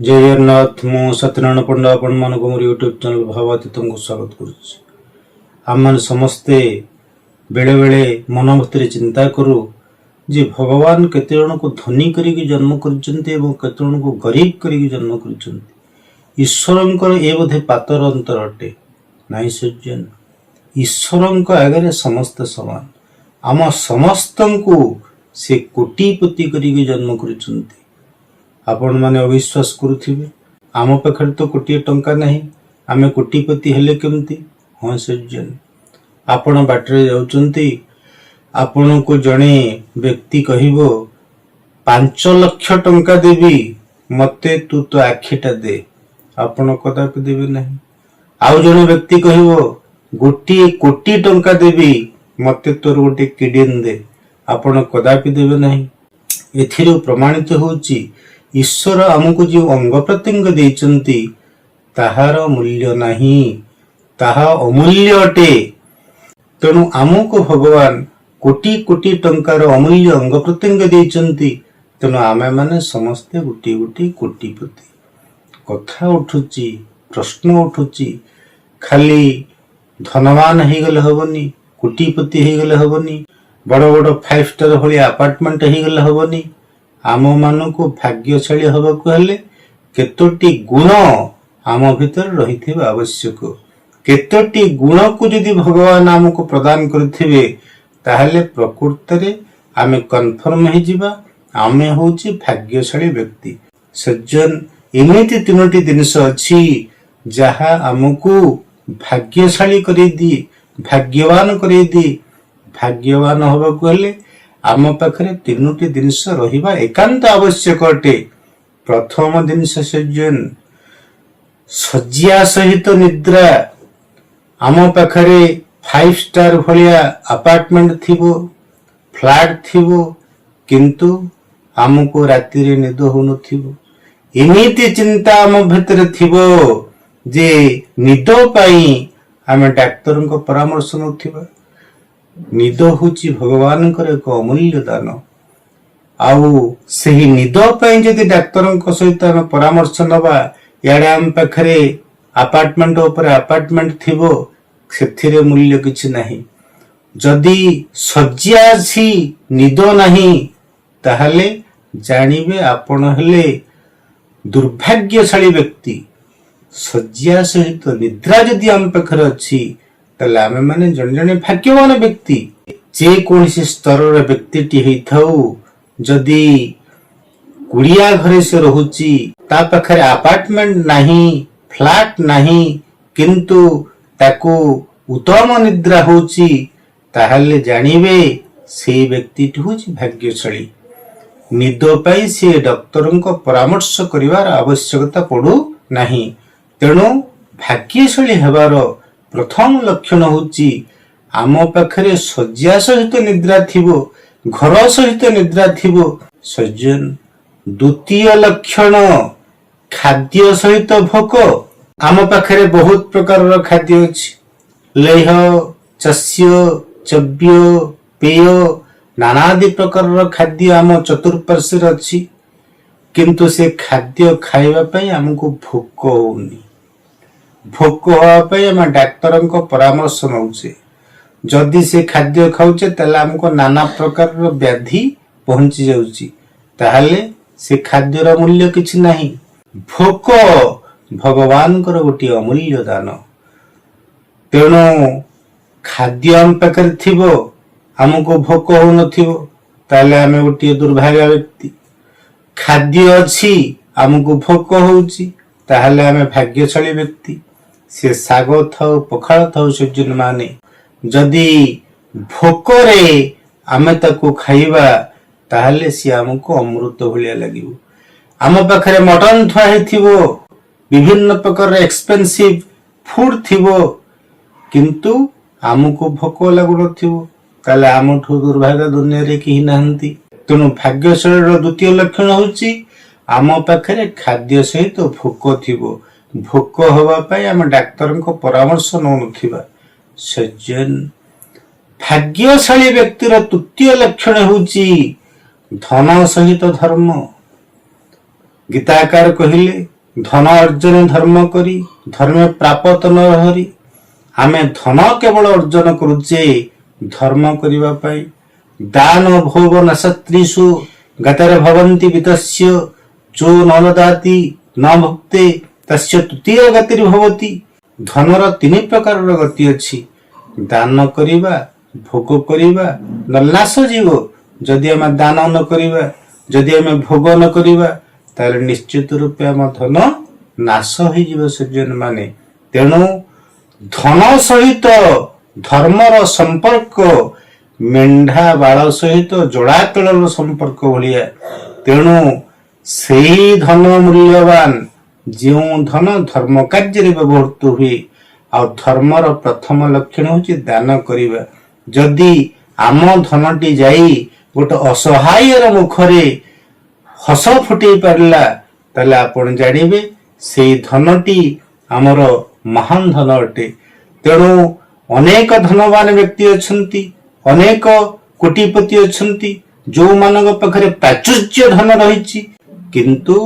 जय जगन्नाथ मु सत्यनारायण पंडा आपण मान को मोर यूट्यूब चैनल भावाती तुमको स्वागत करुच्ची। आम समस्ते बेले बेले मन भर चिंता करू जे भगवान केते जन को धनी करिक जन्म करते को गरीब करिक जन्म कर ईश्वर ए बोधे पातर अंतर अटे नाई सज्जन। ईश्वर आगे समस्त समान आम समस्त को से कोटिपति करिक जन्म कर आपण माने अविश्वास करुथिबे आम पाखे तो कोटी टंका नहीं आमे कोटिपति हेले केमती। हाँ सज्जन आपण बाटरे जाउचंती आपण को जणे व्यक्ति कहिबो 5 लाख टंका देवी मते तू तो आखिटा दे आपण कदापि देबे नहीं। आउ जणे व्यक्ति कहिबो 1 कोटी टंका देवी मते तोर गोटे किडनी दे आपण कदापि देबे नहीं। एथिरो प्रमाणित होची ईश्वर आमको जो अंग प्रत्यंग देइचंती ताहार मूल्य नहीं ताहा अमूल्य अटे। तेणु आमको भगवान कोटी कोटी टंकार अमूल्य अंग प्रत्यंग देइचंती तेणु आमे माने समस्ते गोटी गोटी कोटिपति। कथा उठुची प्रश्न उठुची खाली धनवान हो गले हबनी कोटिपति हो गले हबनी बड़ बड़ 5 स्टार भली अपार्टमेंट हो गले हबनी। आम मान को भाग्यशाली हवा को हेले केतोटी गुण आम भीतर रही आवश्यक। केतोटी गुण को यदि भगवान आमको प्रदान करिथिबे ताहले प्रकृत रे आमे कन्फर्म हे जिबा आमे होची भाग्यशाली व्यक्ति। सज्जन एमिति तीनोटी जिनिस अछि जहा आमको भाग्यशाली करि दी भाग्यवान करि दी। भाग्यवान हवा को हेले आम पाखरे तीनोटी जिनिस रहिबा एकांत आवश्यक अटे। प्रथम जिनिस सज्जन शज्या सहित निद्रा। आम पाखरे 5 स्टार भलिया अपार्टमेंट थिबो फ्लैट थिबो किंतु आमको राति रे निद होनु थिबो। एमिति चिंता आम भीतर थिबो जे निद पाई आम डाक्टर को परामर्श नथिबा। निद होची भगवान एक अमूल्य दान। आउ सही निद पाई जदि डाक्तर सहित आम परामर्श नबा याडे आम पाखरे अपार्टमेंट ऊपर अपार्टमेंट थिबो सेथिरे मूल्य किछि नाही। जदि शज्या अछि निद नाही ताहले जानिबे आपण हेले दुर्भाग्यशाली व्यक्ति। शज्या सहित निद्रा जदि आम पाखरे अछि ताले आमे माने जन जने भाग्यवान व्यक्ति। जे कोनसी स्तर व्यक्ति हेई थाउ जदि कुड़िया घरे से रहुची ता पाखरे अपार्टमेंट नहीं फ्लैट नहीं किंतु ताको उत्तम निद्रा होची ताहले जानिबे से व्यक्ति होची भाग्यशाली। निद पाई से डॉक्टर को परामर्श करिवार आवश्यकता पड़ू नहीं। तेणु भाग्यशाली हेबार प्रथम लक्षण होची आम पाखरे शज्या सहित निद्रा थिबो घर सहित निद्रा थिबो। सज्जन द्वितीय लक्षण खाद्य सहित भोक। आम पाखरे बहुत प्रकार खाद्य अछि लेह चस्य चव्य पेय नानादि प्रकार खाद्य आम चतुर्पार्श्व अछि किंतु से खाद्य खाइबा पई हमको भोक होउनी। भोक होवाई आम डाक्तर को परामर्श नौचे जदि से खाद्य खाऊचे ताले हमको नाना प्रकार व्याधि पहुंची जाउची ताहले से खाद्यर मूल्य किछि नाही। भोक भगवान कर गोटी अमूल्य दान। तेणु खाद्य आम पाखरे थिबो हमको भोक हो नथिबो ताले आमे गोटी दुर्भाग्य व्यक्ति। खाद्य अछि हमको भोक होउची ताहले आमे भाग्यशाली व्यक्ति। से साग थाउ पखाल थाउ सज्जन माने जदि भोकरे आमे ताको खाइबा ताहले से हमको अमृत भलिया लागिबो। आम पाखरे मटन थुआ हेथिबो विभिन्न प्रकार एक्सपेंसिव फूड थिबो किंतु हमको भोक लागु नथिबो ताले आमठु दुर्भाग्य दुनिया रे केही नाहंती। तेणु भाग्यशाली द्वितीय लक्षण होची आम पाखरे खाद्य सहित भोक थिबो। भोक हवा पाई आम डाक्तर को परामर्श नौथिबा। सज्जन भाग्यशाली व्यक्तिर तृतीय लक्षण होची धन सहित धर्म। गीताकार कहिले ଧନ ଅର୍ଜନ ଧର୍ମ କରି ଧର୍ମେ ପ୍ରାପତ ନ ହରି। ଆମେ ଧନ କେବଳ ଅର୍ଜନ କରୁଛେ ଧର୍ମ କରିବା ପାଇଁ। ଦାନ ଭୋଗ ନସତ୍ରିଷୁ ଗତରେ ଭବନ୍ତି ବିତସ୍ୟ ଯୋ ନ ଦଦାତି ନ ଭୁକ୍ତେ ତସ୍ୟ ତୃତୀୟ ଗତିରେ ଭବତି। ଧନର 3 ପ୍ରକାରର ଗତି ଅଛି। ଦାନ କରିବା, ଭୋଗ କରିବା, ନାଶ ଯିବ। ଯଦି ଆମେ ଦାନ ନ କରିବା, ଯଦି ଆମେ ଭୋଗ ନ କରିବା, ତାହେଲେ ନିଶ୍ଚିତ ରୂପେ ଆମ ଧନ ନାଶ ହେଇଯିବ ସଜ୍ଜନ ମାନେ। ତେଣୁ ଧନ ସହିତ ଧର୍ମର ସମ୍ପର୍କ ମେଣ୍ଢା ବାଳ ସହିତ ଯୋଡ଼ା ତଳର ସମ୍ପର୍କ ଭଳିଆ। ତେଣୁ ସେହି ଧନ ମୂଲ୍ୟବାନ, ଯେଉଁ ଧନ ଧର୍ମ କାର୍ଯ୍ୟରେ ବ୍ୟବହୃତ ହୁଏ। ଆଉ ଧର୍ମର ପ୍ରଥମ ଲକ୍ଷଣ ହେଉଛି ଦାନ କରିବା। ଯଦି ଆମ ଧନଟି ଯାଇ ଗୋଟେ ଅସହାୟର ମୁଖରେ ହସ ଫୁଟେଇ ପାରିଲା, ତାହେଲେ ଆପଣ ଜାଣିବେ ସେଇ ଧନଟି ଆମର ମହାନ ଧନ ଅଟେ। ତେଣୁ ଅନେକ ଧନବାନ ବ୍ୟକ୍ତି ଅଛନ୍ତି, ଅନେକ କୋଟିପତି ଅଛନ୍ତି, ଯୋଉମାନଙ୍କ ପାଖରେ ପ୍ରାଚୁର୍ଯ୍ୟ ଧନ ରହିଛି, କିନ୍ତୁ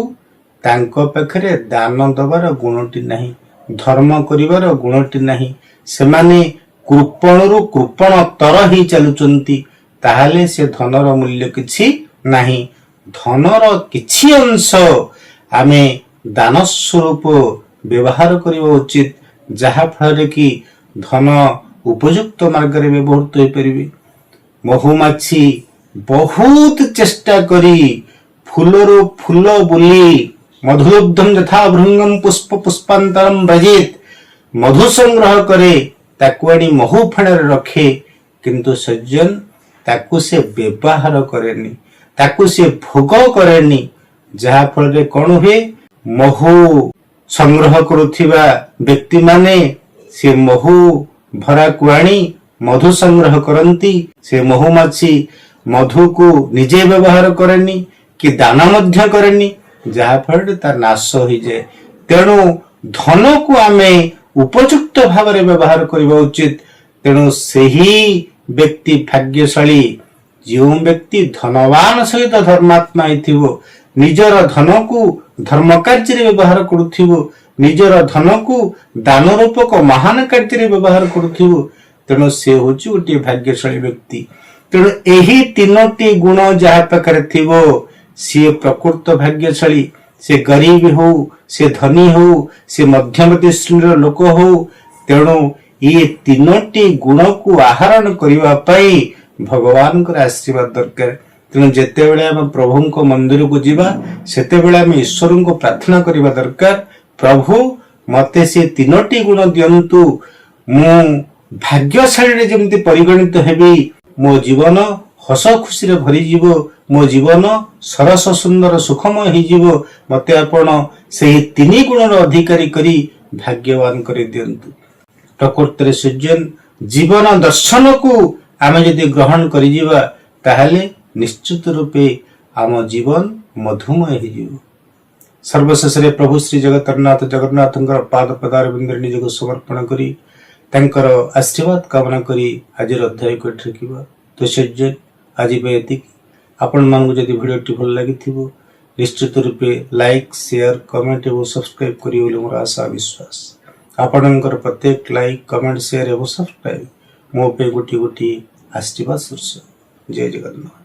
ତାଙ୍କ ପାଖରେ ଦାନ ଦବାର ଗୁଣଟି ନାହିଁ, ଧର୍ମ କରିବାର ଗୁଣଟି ନାହିଁ। ସେମାନେ କୃପଣରୁ କୃପଣତର ହେଇ ଚାଲୁଛନ୍ତି। ତାହେଲେ ସେ ଧନର ମୂଲ୍ୟ କିଛି ନାହିଁ। ଧନର କିଛି ଅଂଶ ଆମେ ଦାନ ସ୍ୱରୂପ ବ୍ୟବହାର କରିବା ଉଚିତ, ଯାହା ଫଳରେ କି ଧନ ଉପଯୁକ୍ତ ମାର୍ଗରେ ବ୍ୟବହୃତ ହୋଇପାରିବେ। ମହୁମାଛି ବହୁତ ଚେଷ୍ଟା କରି ଫୁଲରୁ ଫୁଲ ବୁଲି ମଧୁଲବ୍ଧମ ଯଥା ଭୃଙ୍ଗମ ପୁଷ୍ପ ପୁଷ୍ପାନ୍ତରମ ବ୍ରଜେତ, ମଧୁ ସଂଗ୍ରହ କରେ, ତାକୁ ଆଣି ମହୁ ଫେଣାରେ ରଖେ, କିନ୍ତୁ ସଜ୍ଜନ ତାକୁ ସେ ବ୍ୟବହାର କରେନି, ତାକୁ ସେ ଭୋଗ କରେନି। ଯାହା ଫଳରେ କଣ ହୁଏ, ମହୁ ସଂଗ୍ରହ କରୁଥିବା ବ୍ୟକ୍ତିମାନେ ସେ ମହୁ ଭରାକୁ ଆଣି ମଧୁ ସଂଗ୍ରହ କରନ୍ତି। ସେ ମହୁମାଛି ମଧୁକୁ ନିଜେ ବ୍ୟବହାର କରେନି କି ଦାନ ମଧ୍ୟ କରେନି, ଯାହା ଫଳରେ ତା ନାଶ ହୋଇଯାଏ। ତେଣୁ ଧନକୁ ଆମେ ଉପଯୁକ୍ତ ଭାବରେ ବ୍ୟବହାର କରିବା ଉଚିତ। ତେଣୁ ସେହି ବ୍ୟକ୍ତି ଭାଗ୍ୟଶାଳୀ, ଯେଉଁ ବ୍ୟକ୍ତି ଧନବାନ ସହିତ ଧର୍ମାତ୍ମା ହେଇଥିବ, ନିଜର ଧନକୁ ଧର୍ମ କାର୍ଯ୍ୟରେ ବ୍ୟବହାର କରୁଥିବ, ନିଜର ଧନକୁ ଦାନ ରୂପକ ମହାନ କାର୍ଯ୍ୟରେ ବ୍ୟବହାର କରୁଥିବ। ତେଣୁ ସେ ହଉଛି ଗୋଟିଏ ଭାଗ୍ୟଶାଳୀ ବ୍ୟକ୍ତି। ତେଣୁ ଏହି 3ଟି ଗୁଣ ଯାହା ପାଖରେ ଥିବ, ସିଏ ପ୍ରକୃତ ଭାଗ୍ୟଶାଳୀ। ସେ ଗରିବ ହଉ, ସେ ଧନୀ ହଉ, ସେ ମଧ୍ୟବର୍ତ୍ତୀ ଶ୍ରେଣୀର ଲୋକ ହଉ। ତେଣୁ ଏ 3ଟି ଗୁଣକୁ ଆହରଣ କରିବା ପାଇଁ ଭଗବାନଙ୍କର ଆଶୀର୍ବାଦ ଦରକାର। ତେଣୁ ଯେତେବେଳେ ଆମେ ପ୍ରଭୁଙ୍କ ମନ୍ଦିରକୁ ଯିବା, ସେତେବେଳେ ଆମେ ଈଶ୍ୱରଙ୍କୁ ପ୍ରାର୍ଥନା କରିବା ଦରକାର, ପ୍ରଭୁ ମତେ ସେ 3ଟି ଗୁଣ ଦିଅନ୍ତୁ, ମୁଁ ଭାଗ୍ୟଶାଳୀରେ ଯେମିତି ପରିଗଣିତ ହେବି, ମୋ ଜୀବନ ହସ ଖୁସିରେ ଭରିଯିବ, ମୋ ଜୀବନ ସରସ ସୁନ୍ଦର ସୁଖମୟ ହେଇଯିବ। ମତେ ଆପଣ ସେହି 3 ଗୁଣର ଅଧିକାରୀ କରି ଭାଗ୍ୟବାନ କରିଦିଅନ୍ତୁ। ପ୍ରକୃତରେ ସଜ୍ଜନ ଜୀବନ ଦର୍ଶନକୁ ଆମେ ଯଦି ଗ୍ରହଣ କରିଯିବା, ତାହେଲେ ନିଶ୍ଚିତ ରୂପେ ଆମ ଜୀବନ ମଧୁମୟ ହେଇଯିବ। ସର୍ବଶେଷରେ ପ୍ରଭୁ ଶ୍ରୀ ଜଗନ୍ନାଥଙ୍କର ପାଦ ପଦାରବିନ୍ଦରେ ନିଜକୁ ସମର୍ପଣ କରି ତାଙ୍କର ଆଶୀର୍ବାଦ କାମନା କରି ଆଜିର ଅଧ୍ୟାୟକୁ ଏଠି ରଖିବା। ତ ସଜ୍ଜନ ଆଜି ପାଇଁ ଏତିକି। ଆପଣମାନଙ୍କୁ ଯଦି ଭିଡ଼ିଓଟି ଭଲ ଲାଗିଥିବ, ନିଶ୍ଚିତ ରୂପେ ଲାଇକ୍, ସେୟାର, କମେଣ୍ଟ ଏବଂ ସବସ୍କ୍ରାଇବ କରିବେ ବୋଲି ମୋର ଆଶା ବିଶ୍ୱାସ। ଆପଣଙ୍କର ପ୍ରତ୍ୟେକ ଲାଇକ୍, କମେଣ୍ଟ, ସେୟାର ଏବଂ ସବସ୍କ୍ରାଇବ ମୋ ପାଇଁ ଗୋଟିଏ ଆଶୀର୍ବାଦ ଶୀର୍ଷ। ଜୟ ଜଗନ୍ନାଥ।